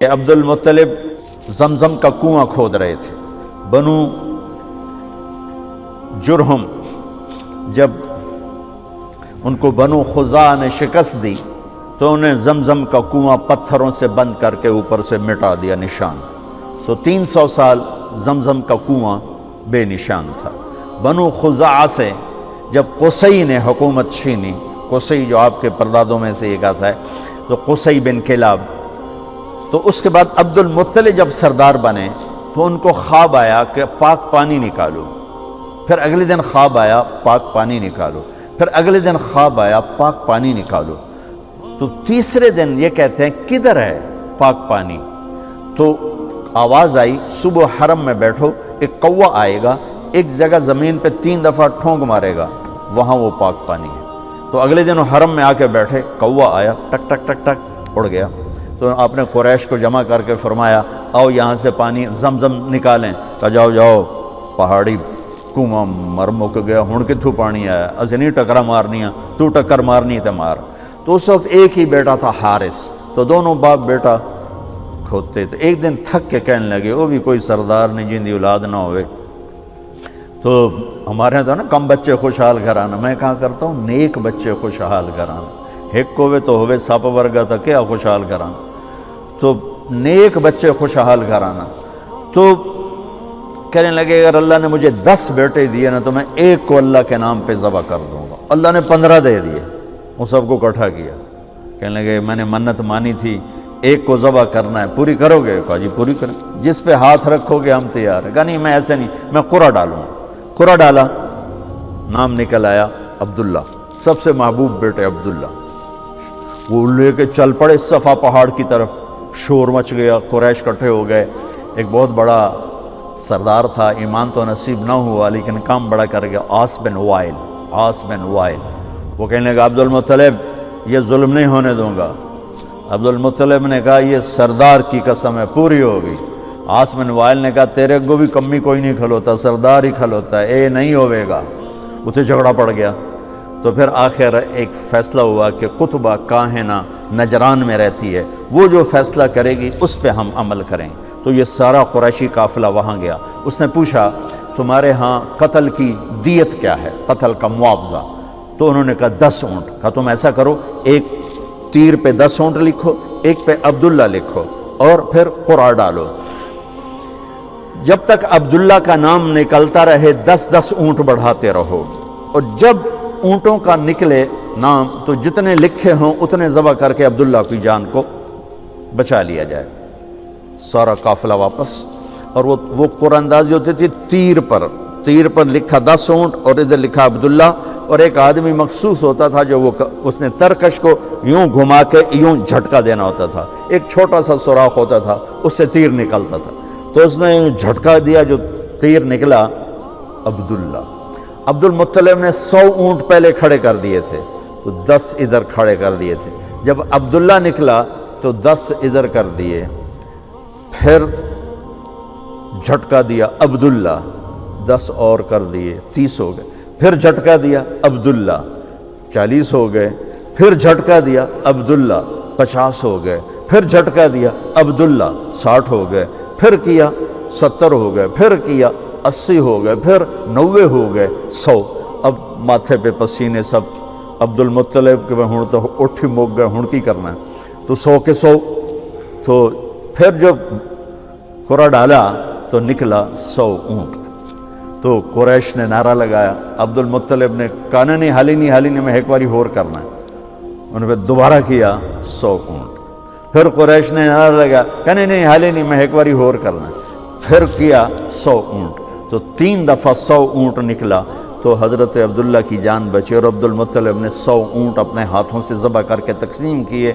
عبد المطلب زمزم کا کنواں کھود رہے تھے۔ بنو جرہم جب ان کو بنو خزاعہ نے شکست دی تو انہیں زمزم کا کنواں پتھروں سے بند کر کے اوپر سے مٹا دیا نشان، تو 300 سال زمزم کا کنواں بے نشان تھا۔ بنو خزاعہ سے جب قصی نے حکومت چھینی، قصی جو آپ کے پردادوں میں سے ایک آتا ہے، تو قصی بن کلاب، تو اس کے بعد عبد المطلب جب سردار بنے تو ان کو خواب آیا کہ پاک پانی نکالو، پھر اگلے دن خواب آیا پاک پانی نکالو، پھر اگلے دن خواب آیا پاک پانی نکالو، تو تیسرے دن یہ کہتے ہیں کدھر ہے پاک پانی؟ تو آواز آئی صبح حرم میں بیٹھو، ایک کوہ آئے گا، ایک جگہ زمین پہ 3 دفعہ ٹھونک مارے گا، وہاں وہ پاک پانی ہے۔ تو اگلے دن حرم میں آ کے بیٹھے، کوہ آیا، ٹک ٹک ٹک ٹک اڑ گیا، تو آپ نے قریش کو جمع کر کے فرمایا آؤ یہاں سے پانی زمزم نکالیں، کہا جاؤ جاؤ، پہاڑی کنواں مر مک گیا، ہن کتھوں پانی آیا، اسے نہیں ٹکرا مارنی ہے، تو ٹکر مارنی تے مار۔ تو اس وقت ایک ہی بیٹا تھا حارث، تو دونوں باپ بیٹا کھودتے تھے۔ ایک دن تھک کے کہنے لگے وہ بھی کوئی سردار نہیں جن دی اولاد نہ ہوئے، تو ہمارے یہاں تو نا کم بچے خوشحال گھرانا، میں کہا کرتا ہوں نیک بچے خوشحال گھرانا، ایک ہوئے تو ہوئے سپ ورگا تھا کیا خوشحال گھرانا، تو نیک بچے خوشحال گھرانا۔ تو کہنے لگے اگر اللہ نے مجھے 10 بیٹے دیے نا تو میں ایک کو اللہ کے نام پہ ذبح کر دوں گا۔ اللہ نے 15 دے دیے، وہ سب کو اکٹھا کیا، کہنے لگے میں نے منت مانی تھی ایک کو ذبح کرنا ہے، پوری کرو گے؟ کہا جی پوری کریں، جس پہ ہاتھ رکھو گے ہم تیار ہیں۔ کہا نہیں میں ایسے نہیں، میں قرعہ ڈالوں۔ قرعہ ڈالا، نام نکل آیا عبداللہ، سب سے محبوب بیٹے عبداللہ۔ وہ لے کے چل پڑے صفا پہاڑ کی طرف، شور مچ گیا، قریش اکٹھے ہو گئے۔ ایک بہت بڑا سردار تھا، ایمان تو نصیب نہ ہوا لیکن کام بڑا کر گیا، عاص بن وائل۔ وہ کہنے لگا عبد المطلب یہ ظلم نہیں ہونے دوں گا۔ عبد المطلب نے کہا یہ سردار کی قسم ہے پوری ہوگی۔ عاص بن وائل نے کہا تیرے کو بھی کمی کوئی نہیں کھلوتا، سردار ہی کھلوتا ہے، اے نہیں ہوئے گا۔ اتنے جھگڑا پڑ گیا، تو پھر آخر ایک فیصلہ ہوا کہ قطبہ کاہنہ نجران میں رہتی ہے، وہ جو فیصلہ کرے گی اس پہ ہم عمل کریں۔ تو یہ سارا قریشی قافلہ وہاں گیا، اس نے پوچھا تمہارے ہاں قتل کی دیت کیا ہے، قتل کا معاوضہ؟ تو انہوں نے کہا 10 اونٹ۔ کہا تم ایسا کرو ایک تیر پہ 10 اونٹ لکھو، ایک پہ عبداللہ لکھو اور پھر قرعہ ڈالو، جب تک عبداللہ کا نام نکلتا رہے 10 اونٹ بڑھاتے رہو، اور جب اونٹوں کا نکلے نام تو جتنے لکھے ہوں اتنے ذبح کر کے عبداللہ کی جان کو بچا لیا جائے۔ سارا قافلہ واپس، اور وہ قرعہ اندازی ہوتی تھی تیر پر لکھا 10 اونٹ اور ادھر لکھا عبداللہ، اور ایک آدمی مخصوص ہوتا تھا جو اس نے ترکش کو یوں گھما کے یوں جھٹکا دینا ہوتا تھا، ایک چھوٹا سا سوراخ ہوتا تھا اس سے تیر نکلتا تھا، تو اس نے یوں جھٹکا دیا، جو تیر نکلا عبداللہ۔ عبد المطلب نے 100 اونٹ پہلے کھڑے کر دیے تھے تو 10 ادھر کھڑے کر دیے تھے، جب عبداللہ نکلا تو 10 ادھر کر دیے، پھر جھٹکا دیا عبداللہ، 10 اور کر دیے، 30 ہو گئے، پھر جھٹکا دیا عبداللہ، 40 ہو گئے، پھر جھٹکا دیا عبداللہ، 50 ہو گئے، پھر جھٹکا دیا عبداللہ، 60 ہو گئے، پھر کیا 70 ہو گئے، پھر کیا 80 ہو گئے، پھر 90 ہو گئے، 100۔ اب ماتھے پہ پسینے سب عبد المطلب کہ ہن تو اٹھ مک گئے، ہن کی کرنا ہے، تو 100 کے 100۔ تو پھر جب قرعہ ڈالا تو نکلا 100 اونٹ، تو قریش نے نعرہ لگایا، عبد المطلب نے کہا نہیں حالی نہیں میں ایک باری اور کرنا ہے، انہوں نے دوبارہ کیا 100 اونٹ، پھر قریش نے نعرہ لگایا کہنے نہیں حالی نہیں میں ایک باری اور کرنا ہے، پھر کیا 100 اونٹ، تو 3 دفعہ 100 اونٹ نکلا، تو حضرت عبداللہ کی جان بچی، اور عبد المطلب نے 100 اونٹ اپنے ہاتھوں سے ذبح کر کے تقسیم کیے،